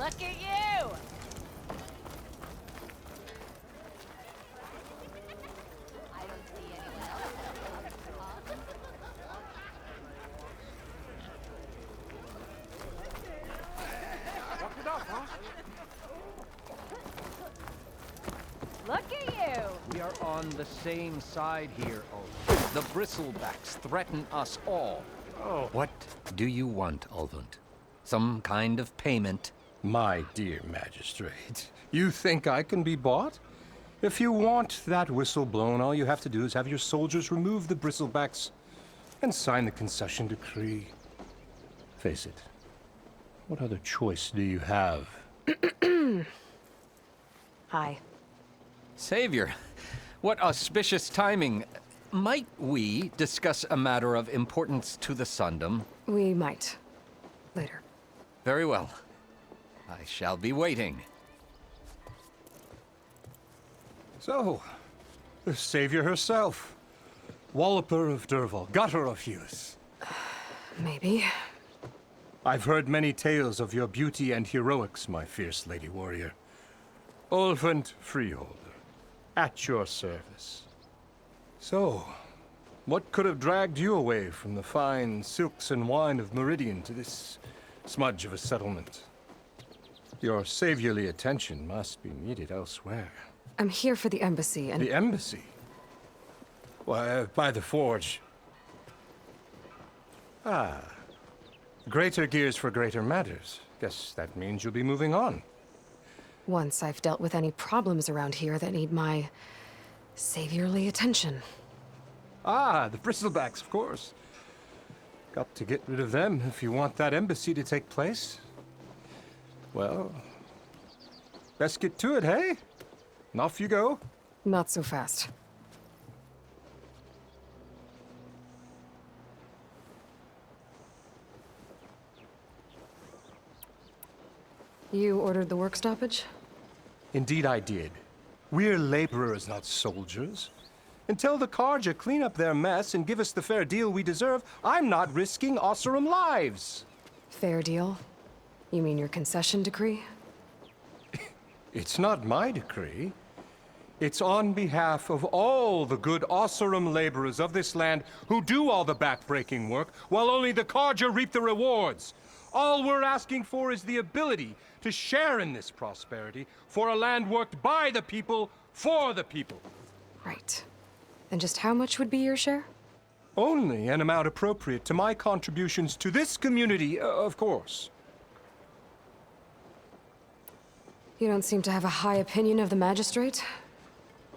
Look at you! I don't see anyone else. Rough it up, huh? Look at you! We are on the same side here, Ulvund. The bristlebacks threaten us all. Oh. What do you want, Ulvund? Some kind of payment? My dear magistrate, you think I can be bought? If you want that whistle blown, all you have to do is have your soldiers remove the bristlebacks and sign the concession decree. Face it, what other choice do you have? Hi. Savior, what auspicious timing. Might we discuss a matter of importance to the Sundom? We might. Later. Very well. I shall be waiting. So, the savior herself. Walloper of Derval, gutter of youth. Maybe. I've heard many tales of your beauty and heroics, my fierce lady warrior. Ulvund Freeholder, at your service. So, what could have dragged you away from the fine silks and wine of Meridian to this smudge of a settlement? Your saviorly attention must be needed elsewhere. I'm here for the embassy and... The embassy? Why, by the forge. Ah. Greater gears for greater matters. Guess that means you'll be moving on. Once I've dealt with any problems around here that need my saviorly attention. Ah, the bristlebacks, of course. Got to get rid of them if you want that embassy to take place. Well, best get to it, hey? And off you go. Not so fast. You ordered the work stoppage? Indeed I did. We're laborers, not soldiers. Until the Carja clean up their mess and give us the fair deal we deserve, I'm not risking Osseram lives. Fair deal? You mean your concession decree? It's not my decree. It's on behalf of all the good Osseram laborers of this land who do all the backbreaking work, while only the Carja reap the rewards. All we're asking for is the ability to share in this prosperity for a land worked by the people, for the people. Right. And just how much would be your share? Only an amount appropriate to my contributions to this community, of course. You don't seem to have a high opinion of the magistrate?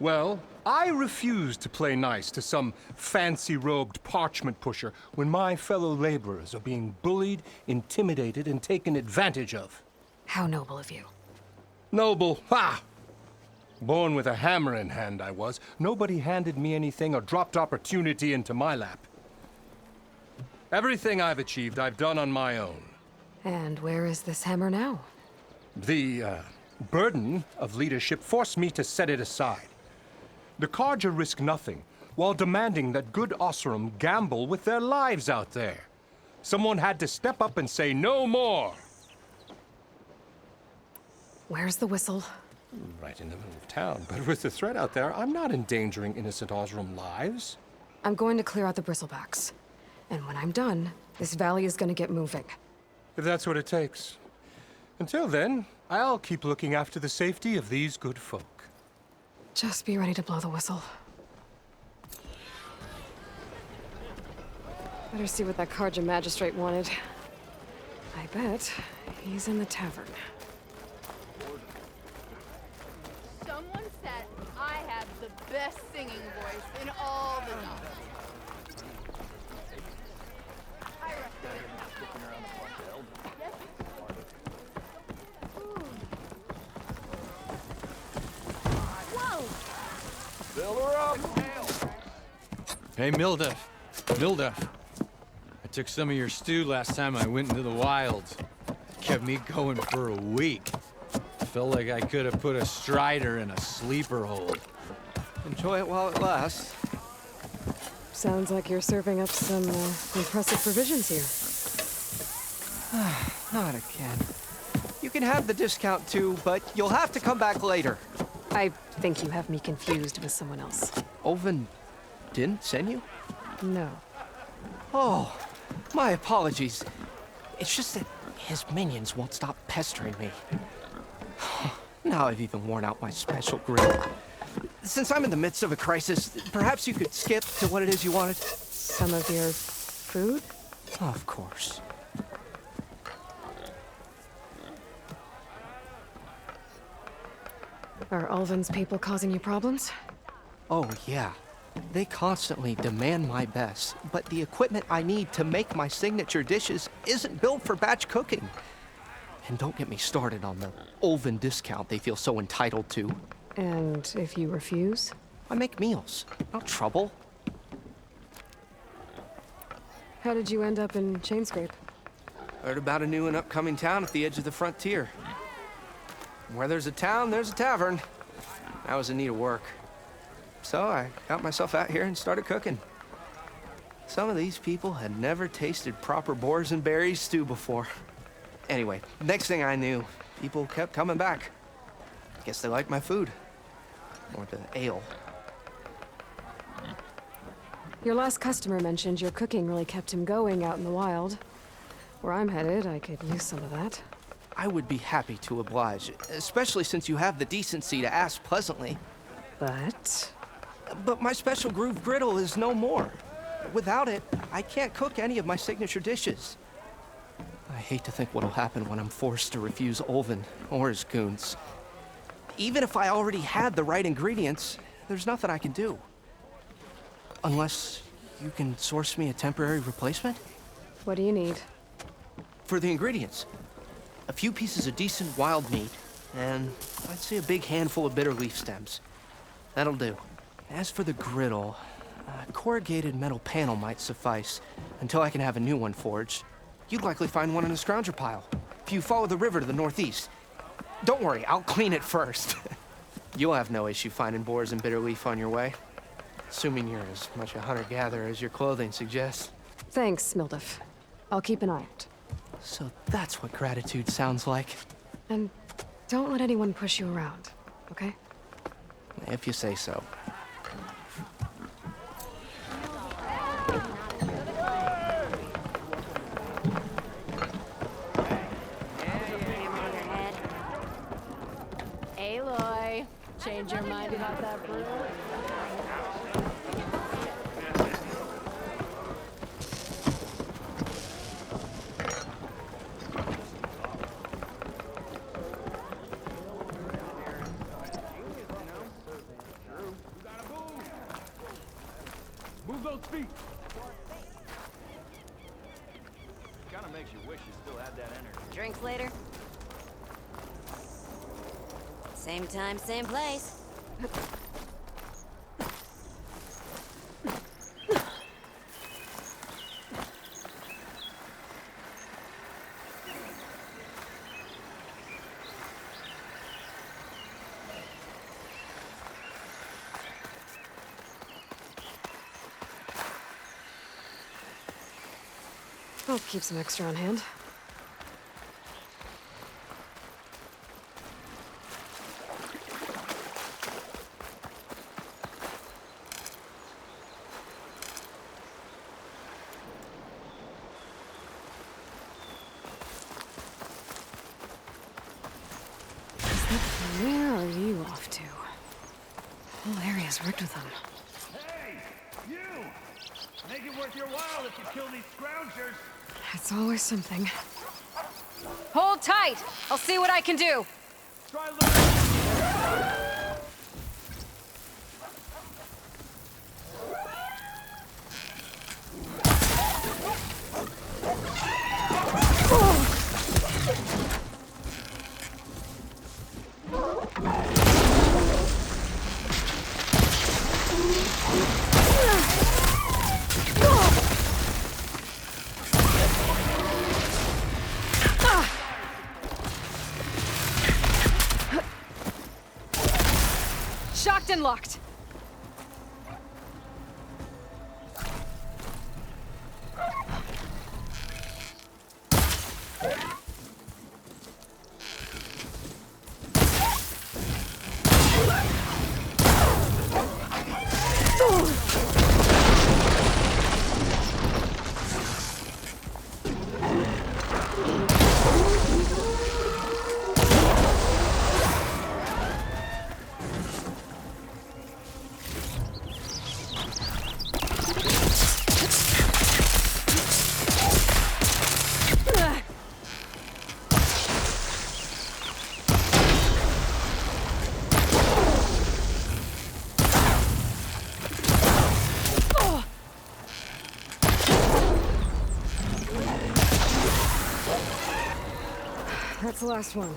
Well, I refuse to play nice to some fancy-robed parchment pusher when my fellow laborers are being bullied, intimidated, and taken advantage of. How noble of you. Noble, ha! Born with a hammer in hand, I was. Nobody handed me anything or dropped opportunity into my lap. Everything I've achieved, I've done on my own. And where is this hammer now? The, burden of leadership forced me to set it aside. The Carja risk nothing, while demanding that good Osseram gamble with their lives out there. Someone had to step up and say no more. Where's the whistle? Right in the middle of town, but with the threat out there, I'm not endangering innocent Osseram lives. I'm going to clear out the bristlebacks. And when I'm done, this valley is going to get moving. If that's what it takes. Until then, I'll keep looking after the safety of these good folk. Just be ready to blow the whistle. Better see what that Carja magistrate wanted. I bet he's in the tavern. Someone said I have the best singing voice in all the knowledge. Fill her up! Hey, Mildef. Mildef. I took some of your stew last time I went into the wilds. Kept me going for a week. Felt like I could have put a strider in a sleeper hold. Enjoy it while it lasts. Sounds like you're serving up some impressive provisions here. Not again. You can have the discount too, but you'll have to come back later. I think you have me confused with someone else. Olvin didn't send you? No. Oh, my apologies. It's just that his minions won't stop pestering me. Now I've even worn out my special grill. Since I'm in the midst of a crisis, perhaps you could skip to what it is you wanted? Some of your food? Of course. Are Ulvin's people causing you problems? Oh, yeah. They constantly demand my best, but the equipment I need to make my signature dishes isn't built for batch cooking. And don't get me started on the Ulvin discount they feel so entitled to. And if you refuse? I make meals, not trouble. How did you end up in Chainscrape? Heard about a new and upcoming town at the edge of the frontier. Where there's a town, there's a tavern. I was in need of work. So I got myself out here and started cooking. Some of these people had never tasted proper boars and berries stew before. Anyway, next thing I knew, people kept coming back. Guess they liked my food. Or the ale. Your last customer mentioned your cooking really kept him going out in the wild. Where I'm headed, I could use some of that. I would be happy to oblige, especially since you have the decency to ask pleasantly. But my special groove griddle is no more. Without it, I can't cook any of my signature dishes. I hate to think what'll happen when I'm forced to refuse Ulvin or his goons. Even if I already had the right ingredients, there's nothing I can do. Unless you can source me a temporary replacement? What do you need? For the ingredients, a few pieces of decent wild meat, and I'd say a big handful of bitter leaf stems. That'll do. As for the griddle, a corrugated metal panel might suffice until I can have a new one forged. You'd likely find one in a scrounger pile, if you follow the river to the northeast. Don't worry, I'll clean it first. You'll have no issue finding boars and bitter leaf on your way. Assuming you're as much a hunter-gatherer as your clothing suggests. Thanks, Mildef. I'll keep an eye out. So that's what gratitude sounds like. And don't let anyone push you around, okay? If you say so. Aloy, change your mind about that brew? Move those feet. Kinda makes you wish you still had that energy. Drinks later. Same time, same place. I'll keep some extra on hand. Where are you off to? The whole area's rigged with them. Hey, you! Make it worth your while if you kill these scroungers. It's always something. Hold tight! I'll see what I can do! Try looking. Shocked and locked! That's the last one.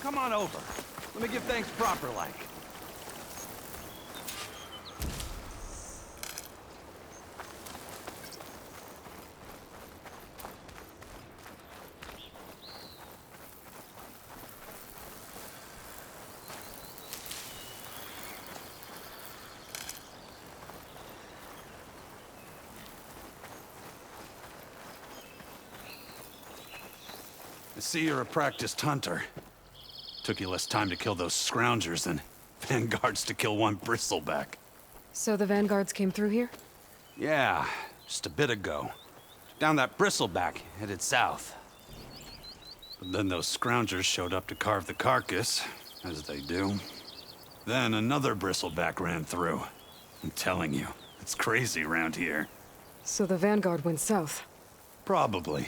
Come on over. Let me give thanks proper like. I see you're a practiced hunter. Took you less time to kill those scroungers than vanguards to kill one bristleback. So the vanguards came through here? Yeah, just a bit ago. Down that bristleback, headed south. But then those scroungers showed up to carve the carcass, as they do. Then another bristleback ran through. I'm telling you, it's crazy around here. So the vanguard went south? Probably.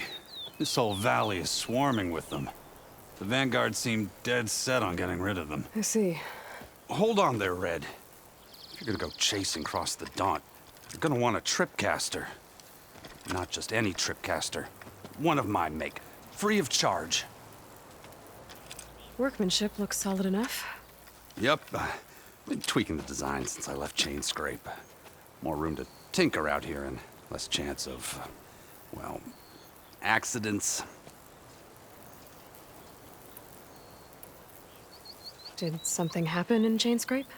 This whole valley is swarming with them. The vanguard seemed dead set on getting rid of them. I see. Hold on there, Red. If you're gonna go chasing across the Daunt, you're gonna want a tripcaster. Not just any tripcaster. One of my make. Free of charge. Workmanship looks solid enough. Yep. Been tweaking the design since I left Chain Scrape. More room to tinker out here and less chance of, well, accidents. Did something happen in Chain Scrape?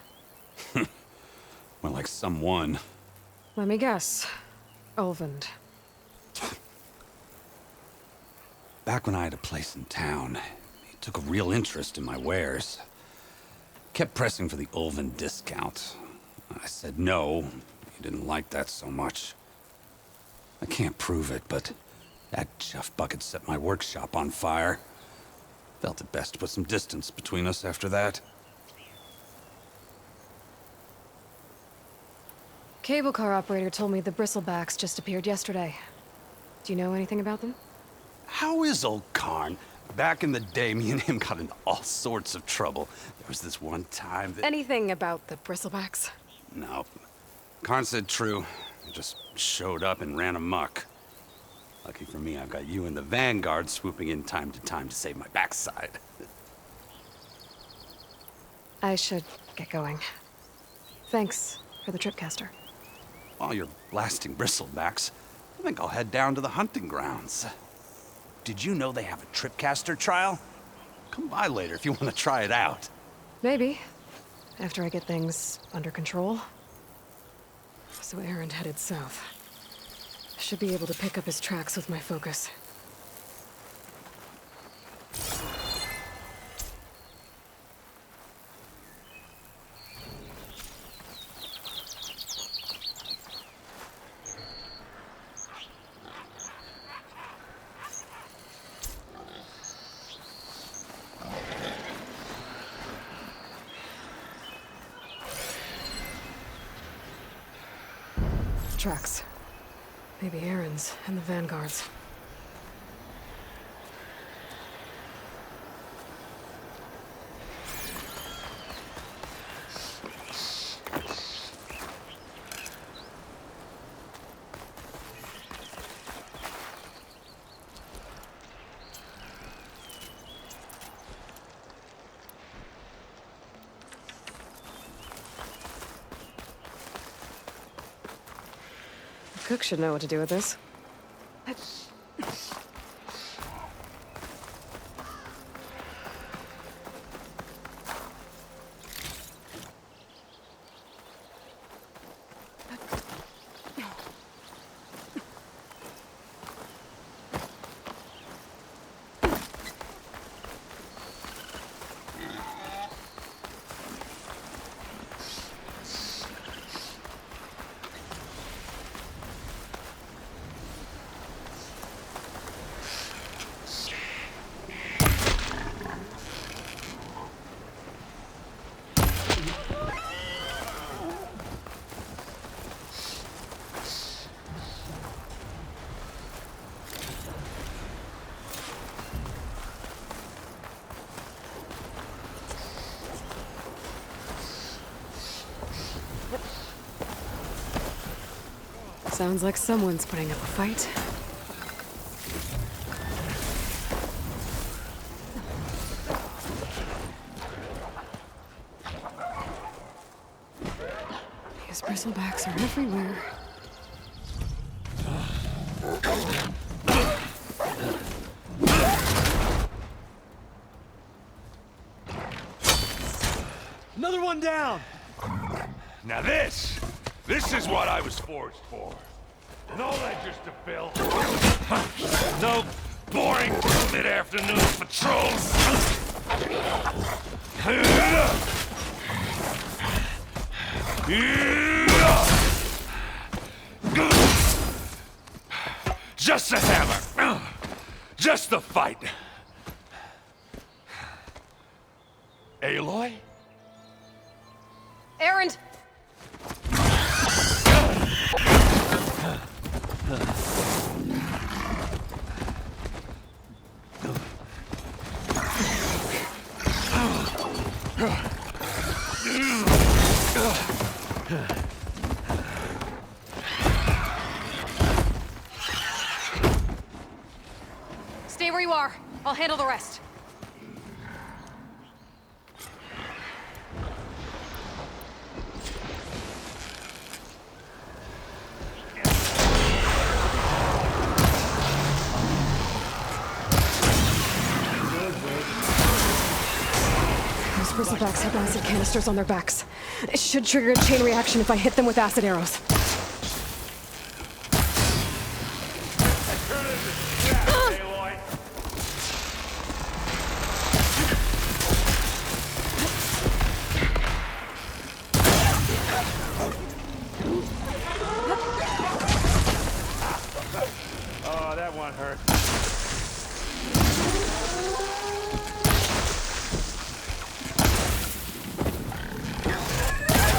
Well, like someone. Let me guess. Ulvund. Back when I had a place in town, he took a real interest in my wares. Kept pressing for the Ulvund discount. I said no. He didn't like that so much. I can't prove it, but that chuff bucket set my workshop on fire. Felt it best to put some distance between us after that. Cable car operator told me the bristlebacks just appeared yesterday. Do you know anything about them? How is old Karn? Back in the day, me and him got into all sorts of trouble. There was this one time that... Anything about the bristlebacks? No. Karn said true. He just showed up and ran amok. Lucky for me, I've got you and the Vanguard swooping in time to save my backside. I should get going. Thanks for the tripcaster. While you're blasting bristlebacks, I think I'll head down to the hunting grounds. Did you know they have a tripcaster trial? Come by later if you want to try it out. Maybe. After I get things under control. So Aaron headed south. Should be able to pick up his tracks with my focus. Tracks. Maybe Aaron's and the Vanguard's. The cook should know what to do with this. Sounds like someone's putting up a fight. These bristlebacks are everywhere. Another one down! Now this is what I was forged for. No ledgers to fill. No boring mid-afternoon patrols. Just a hammer. Just the fight. Aloy? Erend! Stay where you are. I'll handle the rest. Those bristlebacks have acid canisters on their backs. It should trigger a chain reaction if I hit them with acid arrows. Aloy. Oh, that one hurt.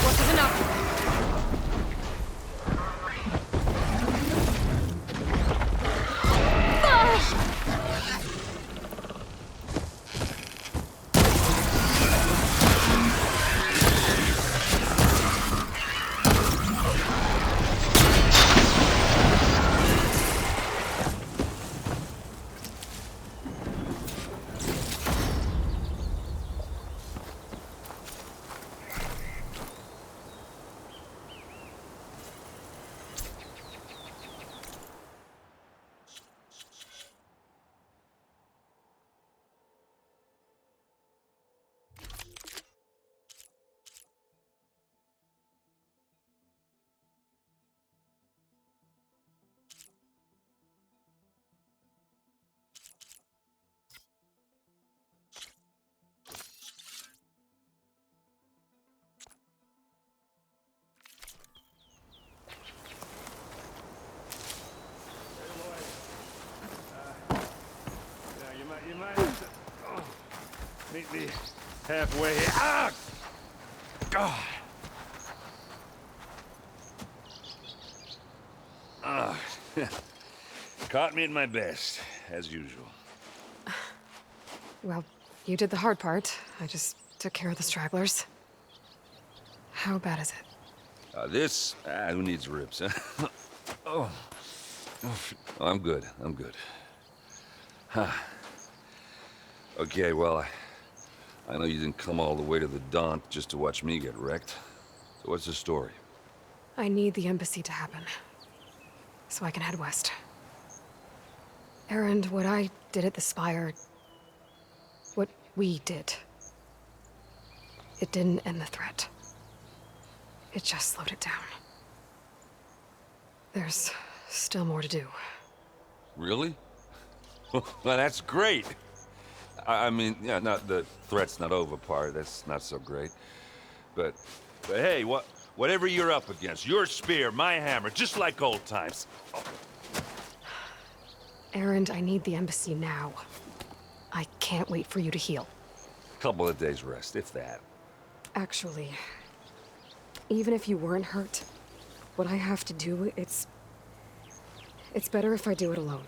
Wasn't enough. You might have to meet me halfway. Ah! God. Ah. Caught me at my best, as usual. Well, you did the hard part. I just took care of the stragglers. How bad is it? Who needs ribs, huh? Oh. Oh, I'm good. I'm good. Huh. Okay, well, I know you didn't come all the way to the Daunt just to watch me get wrecked. So what's the story? I need the embassy to happen, so I can head west. Erend, what I did at the Spire... what we did... it didn't end the threat. It just slowed it down. There's still more to do. Really? Well, that's great. I mean, yeah, not the threat's not over part. That's not so great. But hey, whatever you're up against, your spear, my hammer, just like old times. Oh. Erend, I need the embassy now. I can't wait for you to heal. Couple of days rest, if that. Actually, even if you weren't hurt, what I have to do, it's better if I do it alone.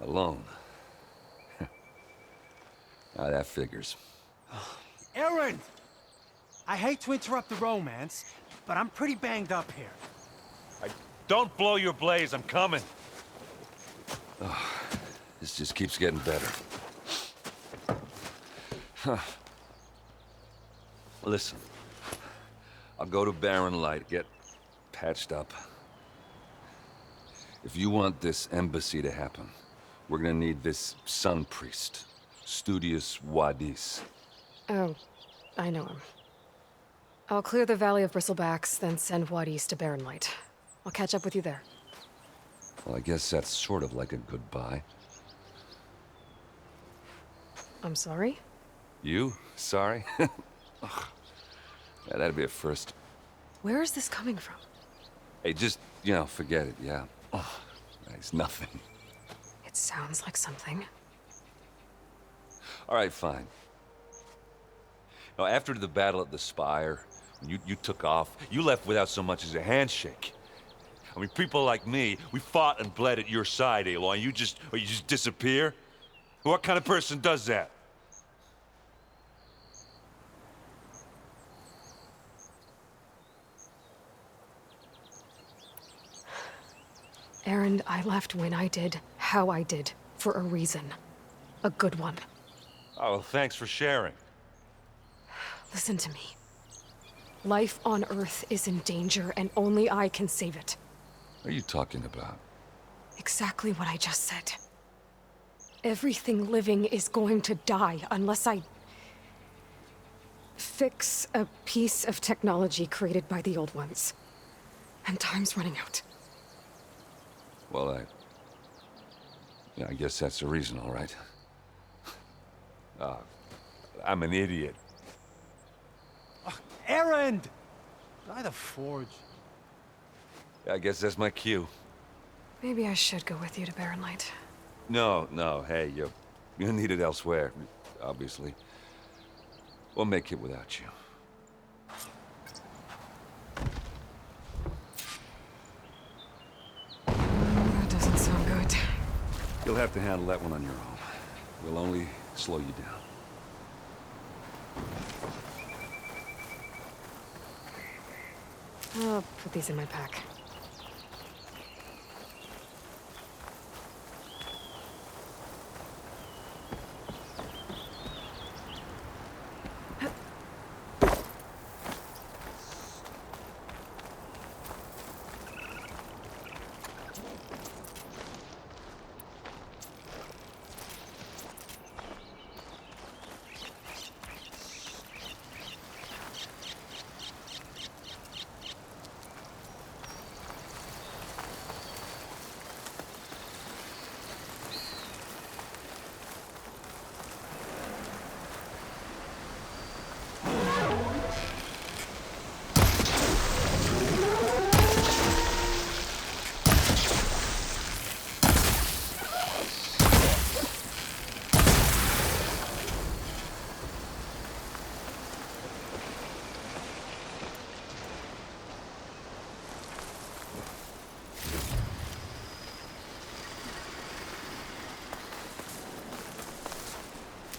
Alone. That figures. Erend! I hate to interrupt the romance, but I'm pretty banged up here. Don't blow your blaze, I'm coming. This just keeps getting better. Listen, I'll go to Barren Light, get patched up. If you want this embassy to happen, we're gonna need this sun priest, Studius Wadis. Oh, I know him. I'll clear the Valley of Bristlebacks, then send Wadis to Barren Light. I'll catch up with you there. Well, I guess that's sort of like a goodbye. I'm sorry? You? Sorry? Ugh. Yeah, that'd be a first. Where is this coming from? Hey, just, forget it, yeah. Oh, it's nothing. It sounds like something. All right, fine. Now, after the battle at the Spire, when you took off, you left without so much as a handshake. I mean, people like me, we fought and bled at your side, Aloy, and you just disappear? What kind of person does that? Erend, I left when I did, how I did, for a reason. A good one. Oh, well, thanks for sharing. Listen to me. Life on Earth is in danger, and only I can save it. What are you talking about? Exactly what I just said. Everything living is going to die unless I fix a piece of technology created by the old ones. And time's running out. Well, I guess that's the reason, all right. I'm an idiot. Erend! By the Forge. I guess that's my cue. Maybe I should go with you to Barren Light. No, hey, you're needed elsewhere, obviously. We'll make it without you. That doesn't sound good. You'll have to handle that one on your own. We'll only slow you down. I'll put these in my pack.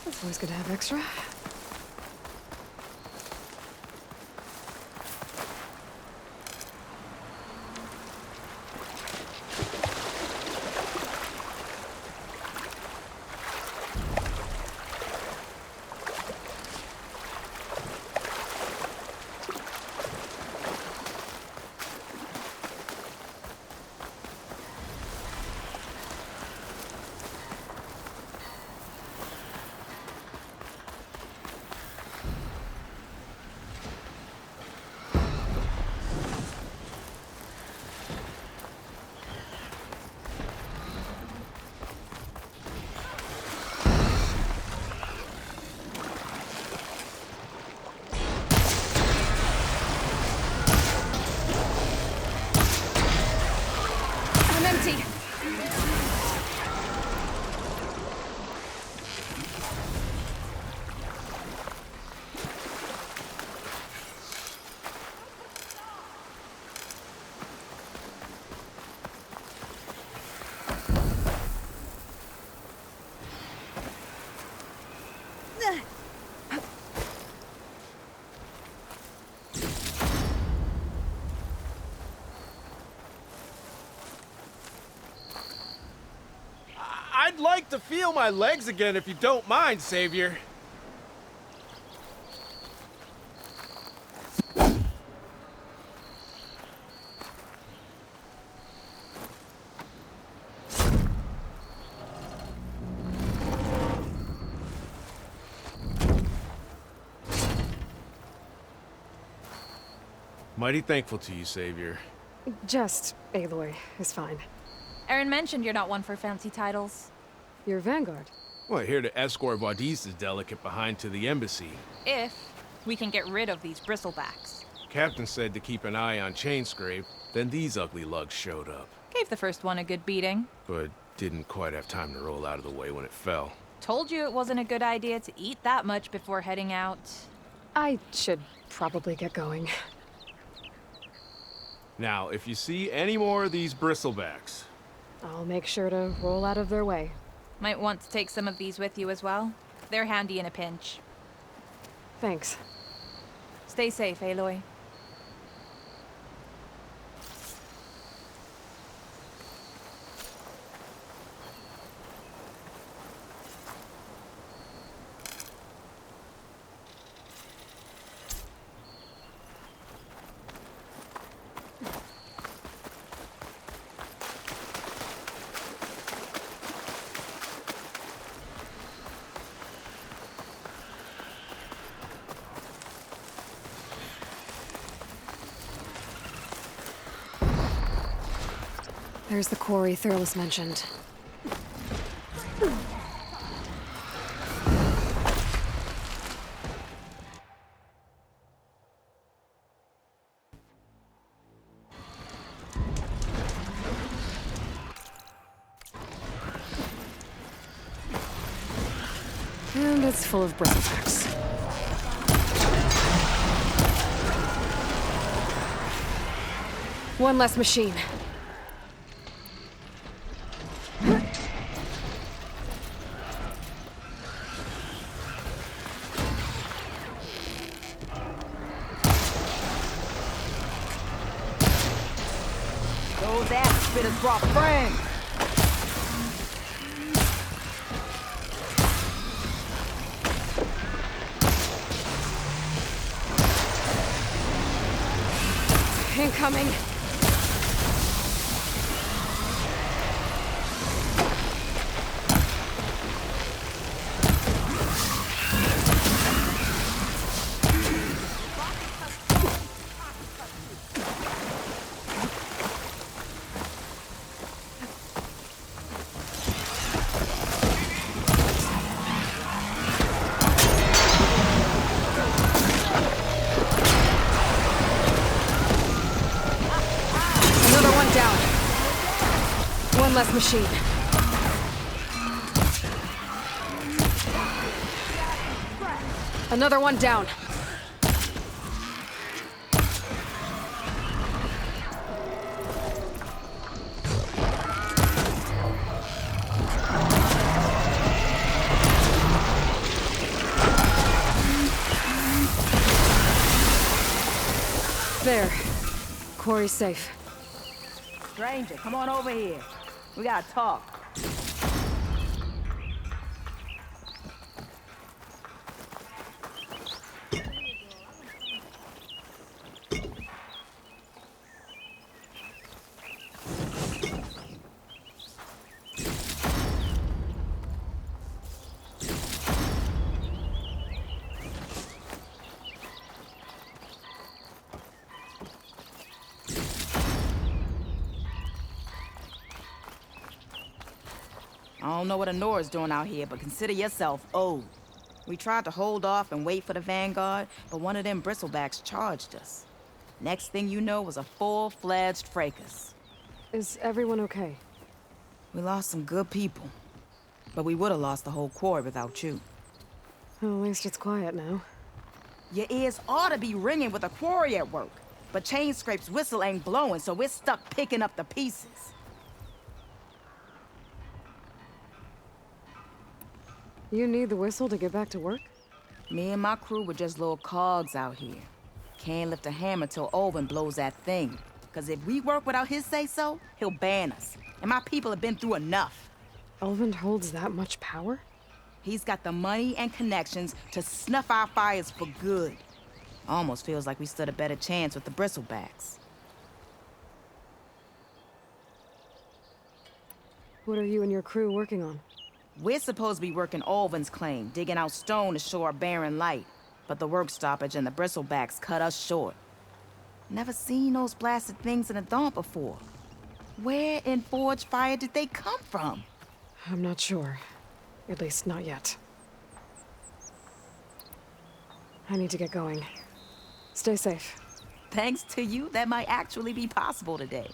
It's always good to have extra. I'm empty. I'd like to feel my legs again if you don't mind, Savior. Mighty thankful to you, Savior. Just Aloy is fine. Aaron mentioned you're not one for fancy titles. You're Vanguard. Well, here to escort Wadis's delicate behind to the embassy. If we can get rid of these bristlebacks. Captain said to keep an eye on Chainscrape, then these ugly lugs showed up. Gave the first one a good beating. But didn't quite have time to roll out of the way when it fell. Told you it wasn't a good idea to eat that much before heading out. I should probably get going. Now, if you see any more of these bristlebacks... I'll make sure to roll out of their way. Might want to take some of these with you as well. They're handy in a pinch. Thanks. Stay safe, Aloy. There's the quarry Thurles mentioned. And it's full of bristlebacks. One less machine. Those ass spitters brought friends. Incoming. One less machine. Another one down. There. Quarry's safe. Stranger, come on over here. We gotta talk. I don't know what Honora's doing out here, but consider yourself owed. We tried to hold off and wait for the Vanguard, but one of them bristlebacks charged us. Next thing you know was a full-fledged fracas. Is everyone okay? We lost some good people, but we would have lost the whole quarry without you. Well, at least it's quiet now. Your ears ought to be ringing with the quarry at work, but Chainscrape's whistle ain't blowing, so we're stuck picking up the pieces. You need the whistle to get back to work? Me and my crew were just little cogs out here. Can't lift a hammer till Olvin blows that thing. Cause if we work without his say-so, he'll ban us. And my people have been through enough. Elvin holds that much power? He's got the money and connections to snuff our fires for good. Almost feels like we stood a better chance with the bristlebacks. What are you and your crew working on? We're supposed to be working Alvin's claim, digging out stone to show our barren light. But the work stoppage and the bristlebacks cut us short. Never seen those blasted things in a Dawn before. Where in Forge Fire did they come from? I'm not sure. At least not yet. I need to get going. Stay safe. Thanks to you, that might actually be possible today.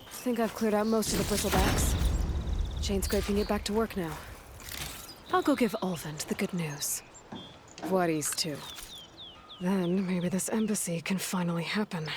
I think I've cleared out most of the bristlebacks. Chain scrape can get back to work now. I'll go give Ulvund the good news. Juarez too. Then maybe this embassy can finally happen.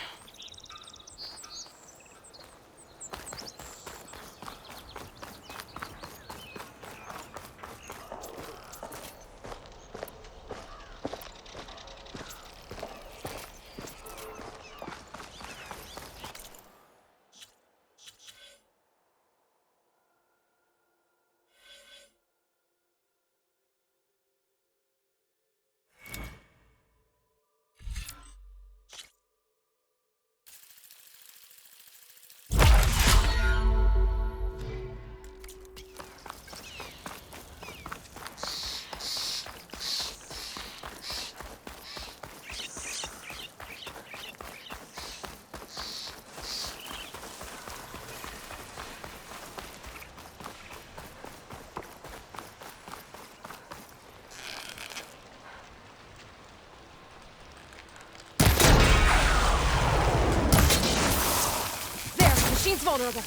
Machine's vulnerable.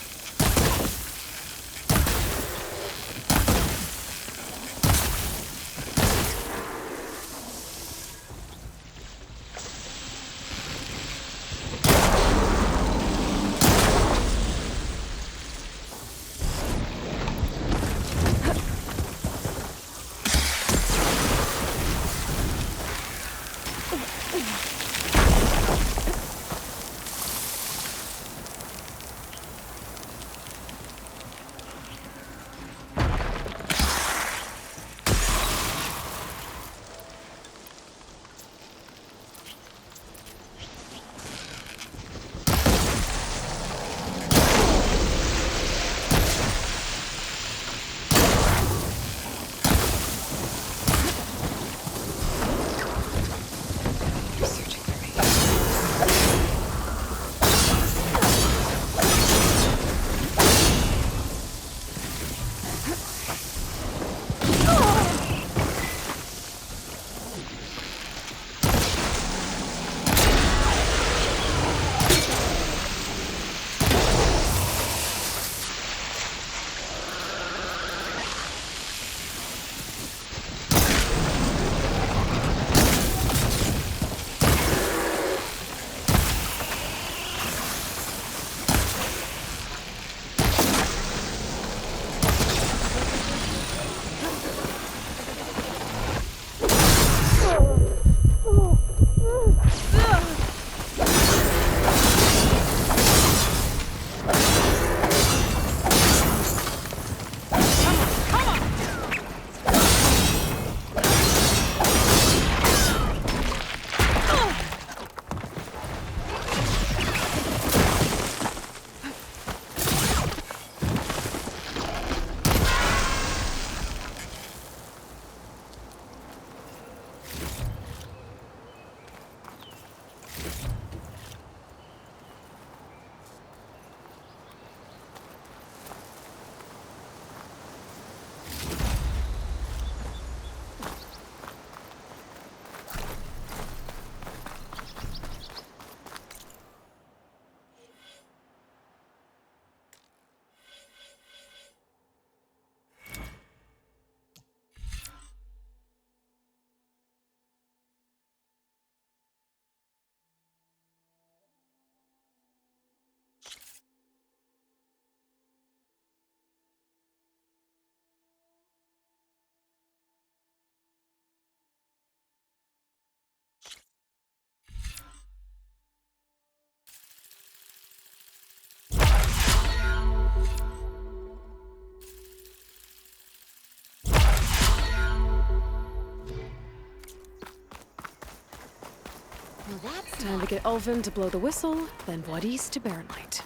that's Time to get Ulvin to blow the whistle, then Wadis to Barren Light.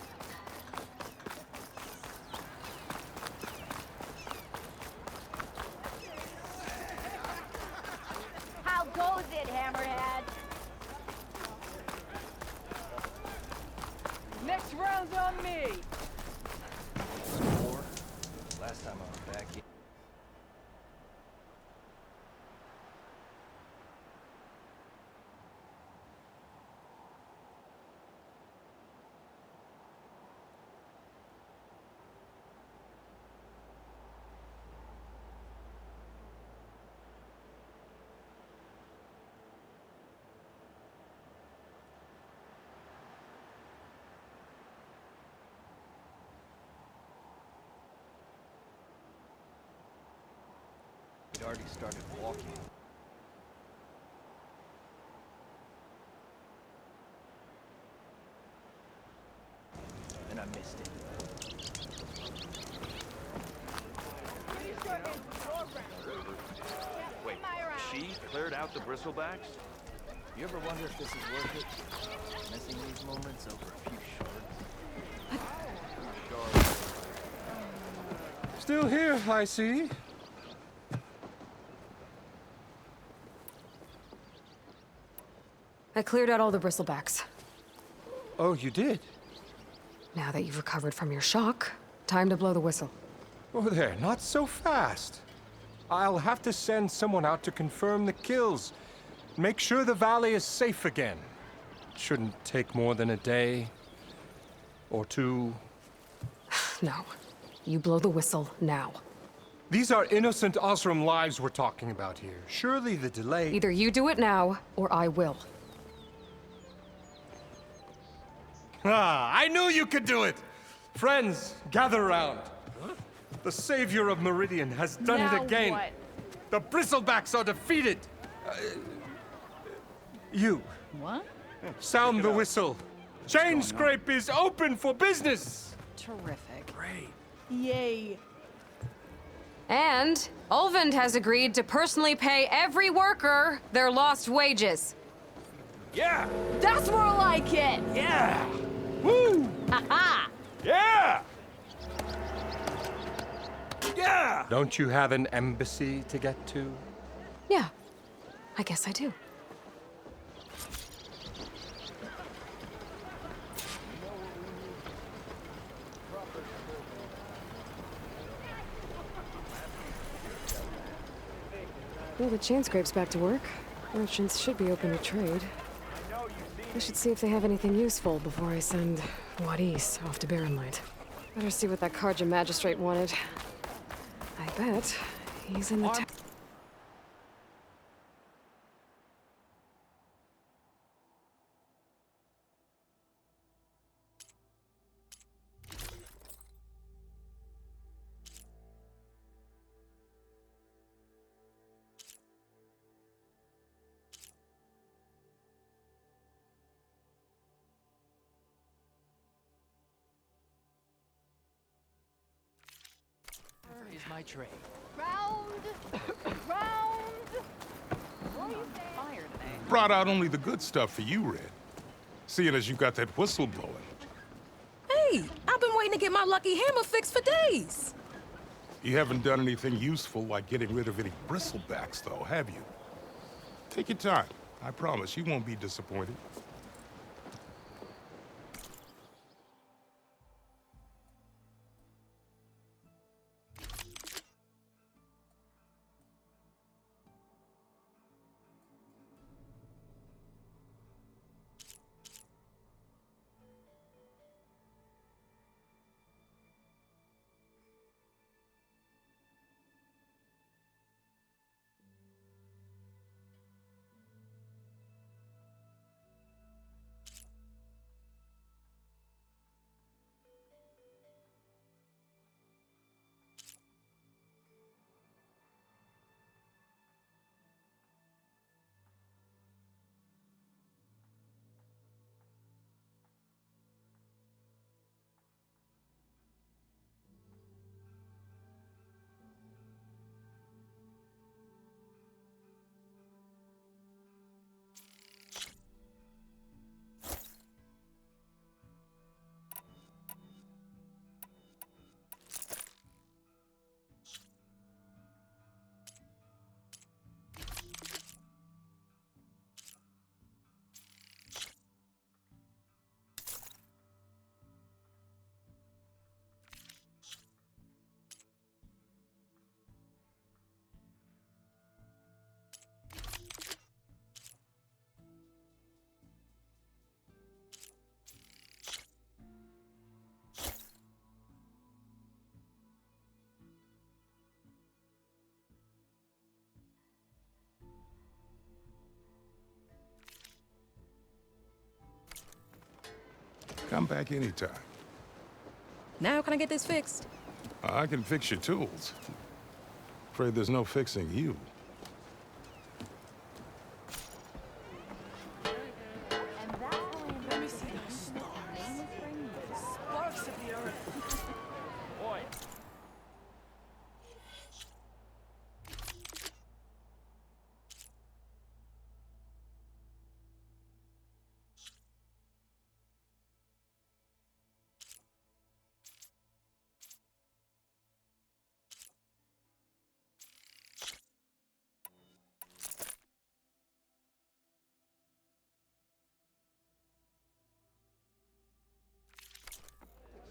How goes it, Hammerhead? Next round's on me. Last time I was back here. We'd already started walking. And I missed it. Wait, she cleared out the bristlebacks? You ever wonder if this is worth it? Missing these moments over a few shards. Still here, I see. I cleared out all the bristlebacks. Oh, you did? Now that you've recovered from your shock, time to blow the whistle. Oh, there, not so fast. I'll have to send someone out to confirm the kills. Make sure the valley is safe again. Shouldn't take more than a day. Or two. No. You blow the whistle now. These are innocent Osram lives we're talking about here. Surely the delay... Either you do it now, or I will. Ah, I knew you could do it! Friends, gather around. The savior of Meridian has done Now it again. what? The Bristlebacks are defeated. You, What? sound the whistle. Chain Scrape is open for business. Terrific. Great. Yay. And Ulvin has agreed to personally pay every worker their lost wages. Yeah! That's more like it! Yeah! Woo! Ha-ha! Yeah! Yeah! Don't you have an embassy to get to? Yeah, I guess I do. Well, the chain scrape's back to work. Merchants should be open to trade. I should see if they have anything useful before I send Wadis off to Barren Light. Better see what that Karja magistrate wanted. I bet he's in the town. Is my trade. Round. What do you say? Fire today. Brought out only the good stuff for you, Red. Seeing as you got that whistle blowing. Hey, I've been waiting to get my lucky hammer fixed for days. You haven't done anything useful like getting rid of any bristlebacks, though, have you? Take your time. I promise you won't be disappointed. Come back anytime. Now can I get this fixed? I can fix your tools. Afraid there's no fixing you. Let me see those stars. Sparks of the earth. Boy.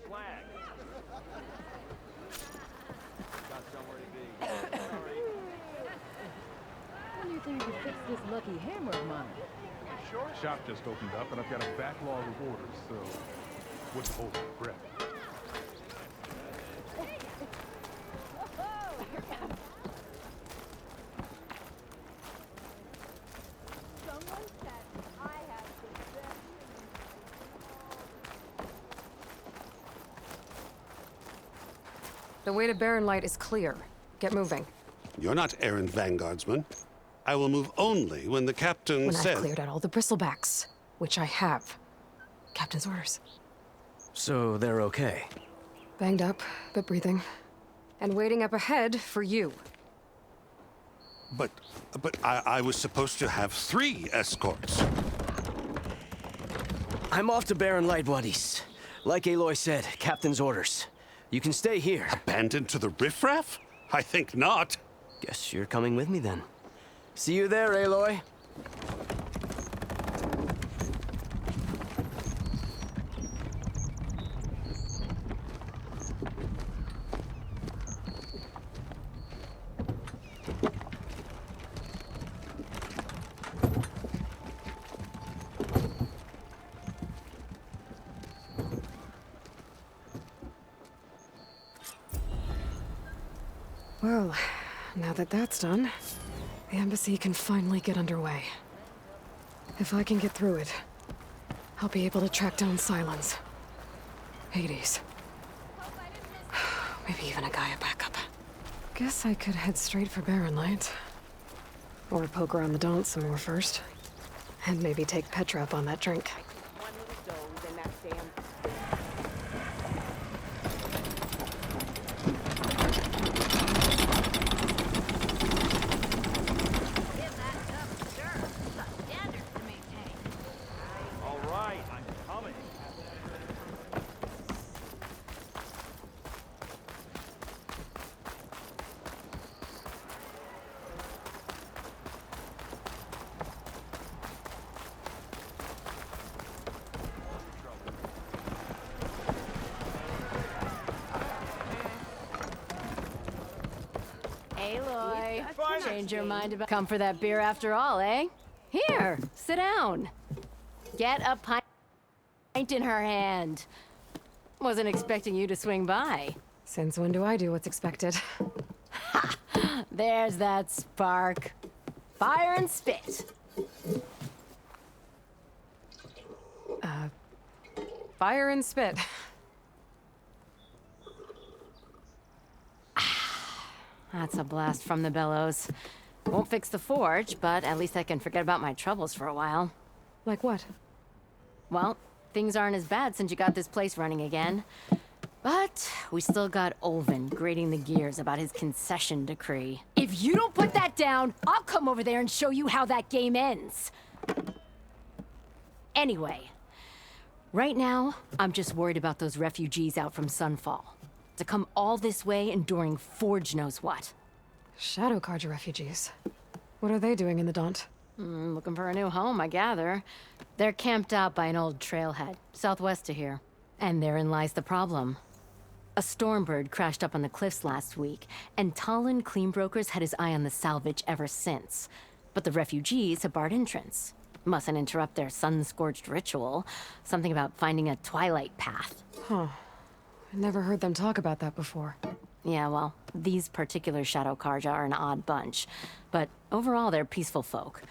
Flag. Got somewhere to be. Sorry. When do you think you fix this lucky hammer of mine? Shop just opened up, and I've got a backlog of orders, so wouldn't hold my breath. Someone said I have the best. The way to Barren Light is clear. Get moving. You're not errand vanguardsman. I will move only when the captain When says... I've cleared out all the bristlebacks, which I have. Captain's orders. So they're okay? Banged up, but breathing. And waiting up ahead for you. But I was supposed to have 3 escorts. I'm off to Barren Light, buddies. Like Aloy said, Captain's orders. You can stay here. Abandoned to the riffraff? I think not. Guess you're coming with me then. See you there, Aloy. Well, now that that's done, the embassy can finally get underway. If I can get through it, I'll be able to track down Silence. Hades. Maybe even a Gaia backup. Guess I could head straight for Barren Light. Or poke around the Daunt some more first. And maybe take Petra up on that drink. All right, I'm coming. Aloy, change your mind about come for that beer after all, eh? Here, sit down. Get a pint in her hand. Wasn't expecting you to swing by. Since when do I do what's expected? Ha! There's that spark. Fire and spit. Fire and spit. That's a blast from the bellows. Won't fix the forge, but at least I can forget about my troubles for a while. Like what? Well, things aren't as bad since you got this place running again. But we still got Olvin grating the gears about his concession decree. If you don't put that down, I'll come over there and show you how that game ends. Anyway, right now, I'm just worried about those refugees out from Sunfall. To come all this way enduring Forge knows what. Shadow Carja refugees. What are they doing in the Daunt? Looking for a new home, I gather. They're camped out by an old trailhead, southwest of here. And therein lies the problem. A Stormbird crashed up on the cliffs last week, and Talon Cleanbrokers had his eye on the salvage ever since. But the refugees have barred entrance. Mustn't interrupt their sun-scorched ritual. Something about finding a twilight path. Huh. I never heard them talk about that before. Yeah, well, these particular Shadow Carja are an odd bunch. But overall, they're peaceful folk.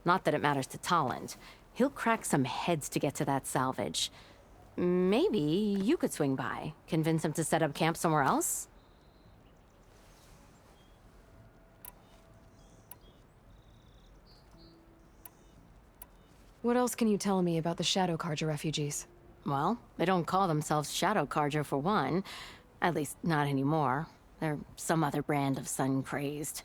Not that it matters to Talon. He'll crack some heads to get to that salvage. maybe you could swing by, convince him to set up camp somewhere else? What else can you tell me about the Shadow Carja refugees? Well, they don't call themselves Shadow Carja for one. At least, not anymore. They're some other brand of sun-crazed.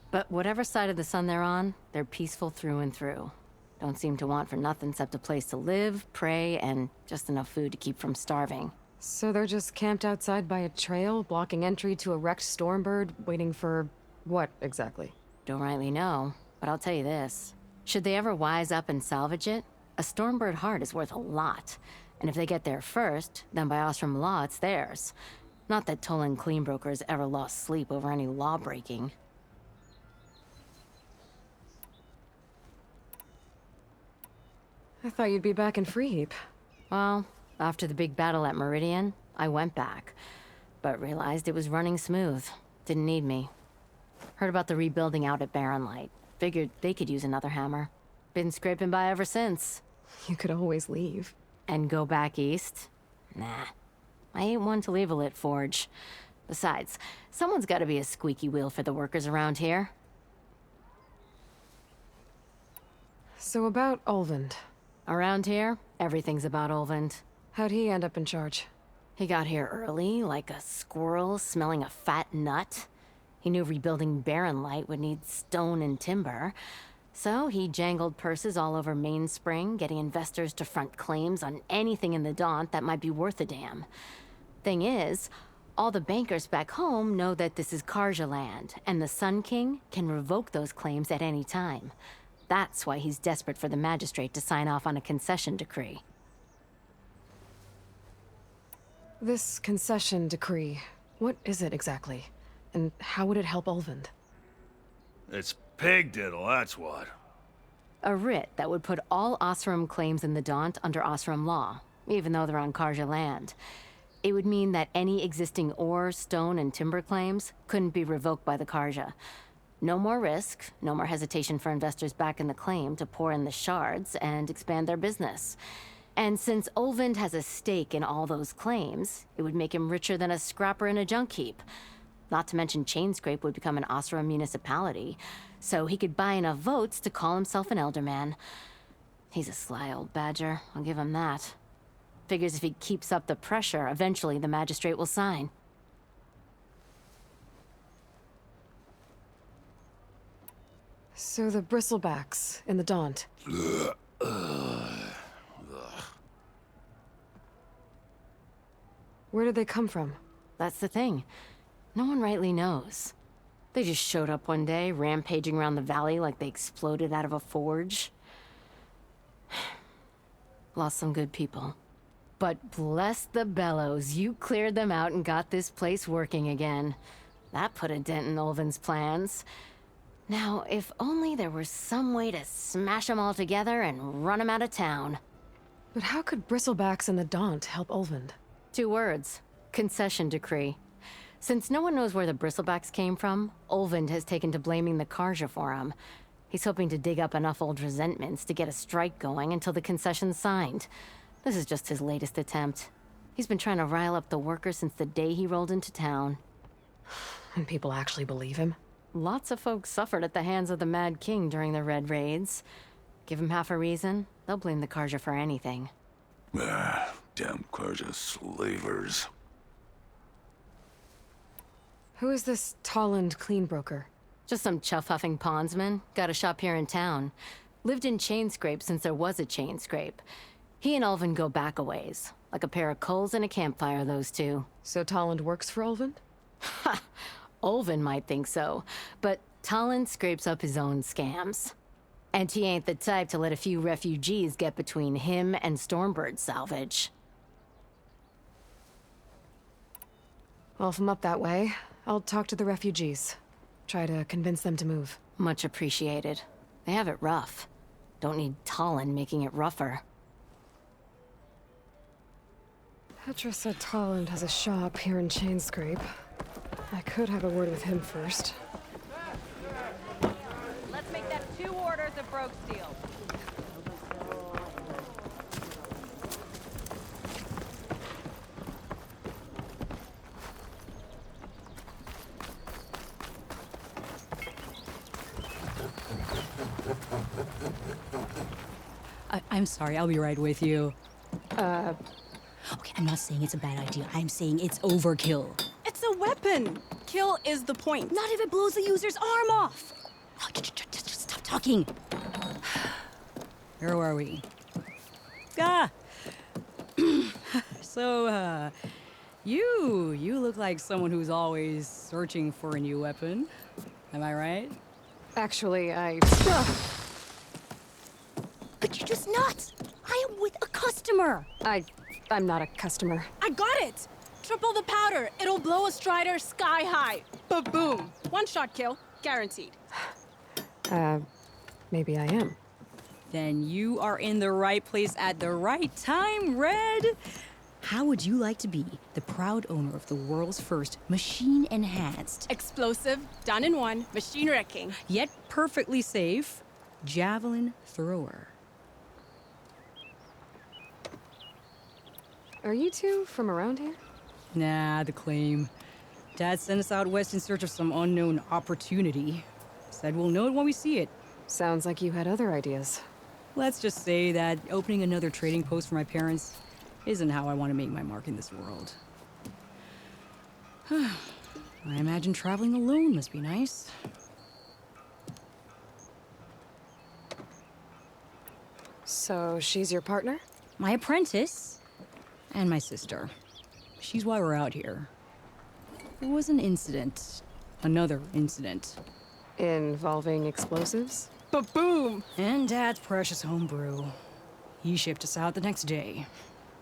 But whatever side of the sun they're on, they're peaceful through and through. Don't seem to want for nothing except a place to live, pray, and just enough food to keep from starving. So they're just camped outside by a trail, blocking entry to a wrecked Stormbird, waiting for... what, exactly? Don't rightly know, but I'll tell you this. Should they ever wise up and salvage it, a Stormbird heart is worth a lot. And if they get there first, then by Ostrom law, it's theirs. Not that Tolan Cleanbrokers ever lost sleep over any law-breaking. I thought you'd be back in Freeheap. Well, after the big battle at Meridian, I went back. But realized it was running smooth. Didn't need me. Heard about the rebuilding out at Barren Light. Figured they could use another hammer. Been scraping by ever since. You could always leave. And go back east? Nah. I ain't one to leave a lit forge. Besides, someone's gotta be a squeaky wheel for the workers around here. So about Ulvund. Around here, everything's about Ulvund. How'd he end up in charge? He got here early, like a squirrel smelling a fat nut. He knew rebuilding Barren Light would need stone and timber. So he jangled purses all over Mainspring, getting investors to front claims on anything in the Daunt that might be worth a damn. Thing is, all the bankers back home know that this is Carja land, and the Sun King can revoke those claims at any time. That's why he's desperate for the magistrate to sign off on a concession decree. This concession decree, what is it exactly? And how would it help Ulvund? It's pig diddle, that's what. A writ that would put all Osram claims in the Daunt under Osram law, even though they're on Carja land. It would mean that any existing ore, stone, and timber claims couldn't be revoked by the Carja. No more risk, no more hesitation for investors back in the claim to pour in the shards and expand their business. And since Ulvund has a stake in all those claims, it would make him richer than a scrapper in a junk heap. Not to mention Chainscrape would become an Osram municipality, so he could buy enough votes to call himself an elderman. He's a sly old badger, I'll give him that. Figures if he keeps up the pressure, eventually the magistrate will sign. So the bristlebacks in the Daunt. Where did they come from? That's the thing. No one rightly knows. They just showed up one day, rampaging around the valley like they exploded out of a forge. Lost some good people. But bless the bellows, you cleared them out and got this place working again. That put a dent in Ulvund's plans. Now, if only there were some way to smash them all together and run them out of town. But how could bristlebacks in the Daunt help Ulvund? 2 words. Concession decree. Since no one knows where the bristlebacks came from, Ulvund has taken to blaming the Carja for them. He's hoping to dig up enough old resentments to get a strike going until the concession's signed. This is just his latest attempt. He's been trying to rile up the workers since the day he rolled into town. And people actually believe him? Lots of folks suffered at the hands of the Mad King during the Red Raids. Give them half a reason, they'll blame the Carja for anything. Damn Carja slavers. Who is this Tolland Cleanbroker? Just some chuff-huffing pondsman. Got a shop here in town. Lived in Chainscrape since there was a Chainscrape. He and Ulvund go back a ways. Like a pair of coals and a campfire, those two. So Tolland works for Ulvund? Ha! Ulvund might think so, but Tolland scrapes up his own scams. And he ain't the type to let a few refugees get between him and Stormbird salvage. Well, if I'm up that way, I'll talk to the refugees. Try to convince them to move. Much appreciated. They have it rough. Don't need Tolland making it rougher. Petra said Tolland has a shop here in Chainscrape. I could have a word with him first. Let's make that 2 orders of broke steel. I'm sorry, I'll be right with you. Okay, I'm not saying it's a bad idea. I'm saying it's overkill. It's a weapon. Kill is the point. Not if it blows the user's arm off. Oh, just stop talking. Where were we? So, you look like someone who's always searching for a new weapon. Am I right? Actually, But you're just nuts. I am with a customer. I'm not a customer. I got it. Triple the powder. It'll blow a Strider sky high. Ba-boom. One shot kill. Guaranteed. Maybe I am. Then you are in the right place at the right time, Red. How would you like to be the proud owner of the world's first machine-enhanced, explosive, done in one, machine wrecking, yet perfectly safe, javelin thrower? Are you two from around here? Nah, the claim. Dad sent us out west in search of some unknown opportunity. Said we'll know it when we see it. Sounds like you had other ideas. Let's just say that opening another trading post for my parents isn't how I want to make my mark in this world. I imagine traveling alone must be nice. So she's your partner? My apprentice and my sister. She's why we're out here. There was an incident. Another incident. Involving explosives? Ba-boom! And Dad's precious homebrew. He shipped us out the next day.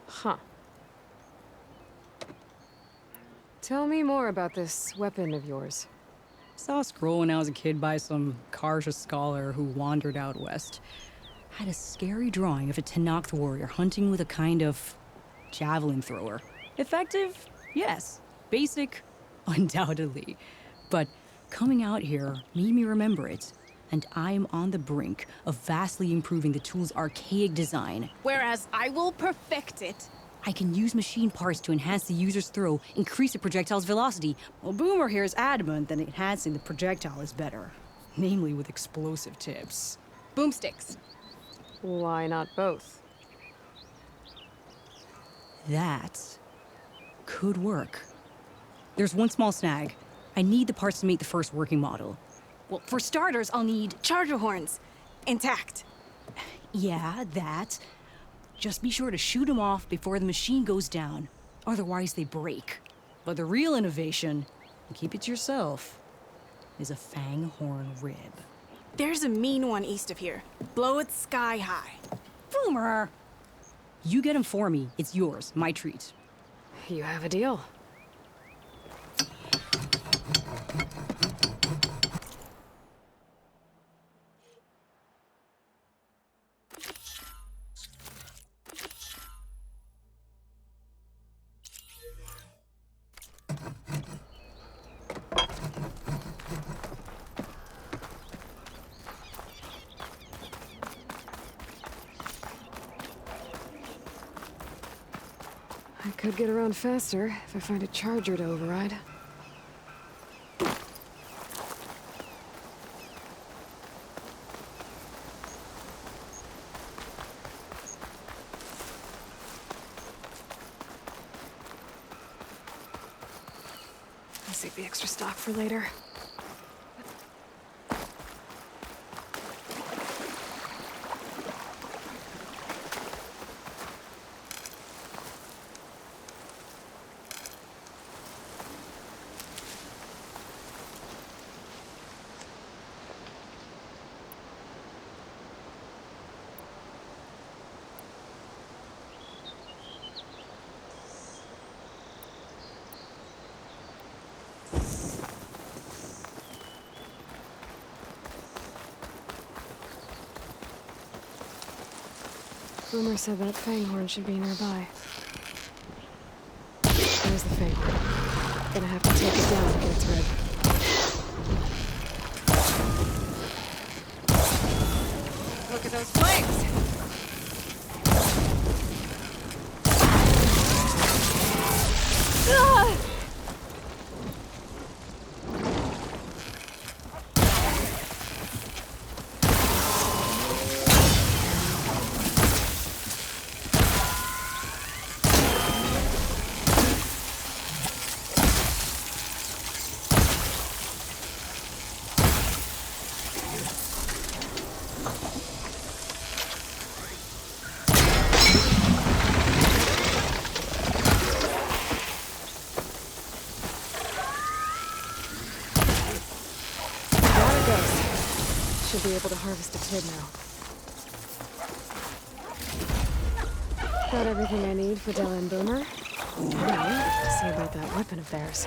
Huh. Tell me more about this weapon of yours. Saw a scroll when I was a kid by some Karja scholar who wandered out west. Had a scary drawing of a Tenakth warrior hunting with a kind of javelin thrower. Effective? Yes. Basic? Undoubtedly. But coming out here made me remember it. And I'm on the brink of vastly improving the tool's archaic design. Whereas I will perfect it. I can use machine parts to enhance the user's throw, increase the projectile's velocity. Well, Boomer here is adamant that enhancing the projectile is better. Namely with explosive tips. Boomsticks. Why not both? That could work. There's one small snag. I need the parts to make the first working model. Well, for starters, I'll need charger horns. Intact. Yeah, that. Just be sure to shoot them off before the machine goes down. Otherwise, they break. But the real innovation, and keep it to yourself, is a fang horn rib. There's a mean one east of here. Blow it sky high. Boomer! You get him for me. It's yours. My treat. You have a deal. I could get around faster if I find a charger to override. I'll save the extra stock for later. Boomer said that Fanghorn should be nearby. There's the Fanghorn. Gonna have to take it down to get its rib. Look at those flames! Ah! harvest a kid now. Got everything I need for Dell and Boomer. Now, to see about that weapon of theirs.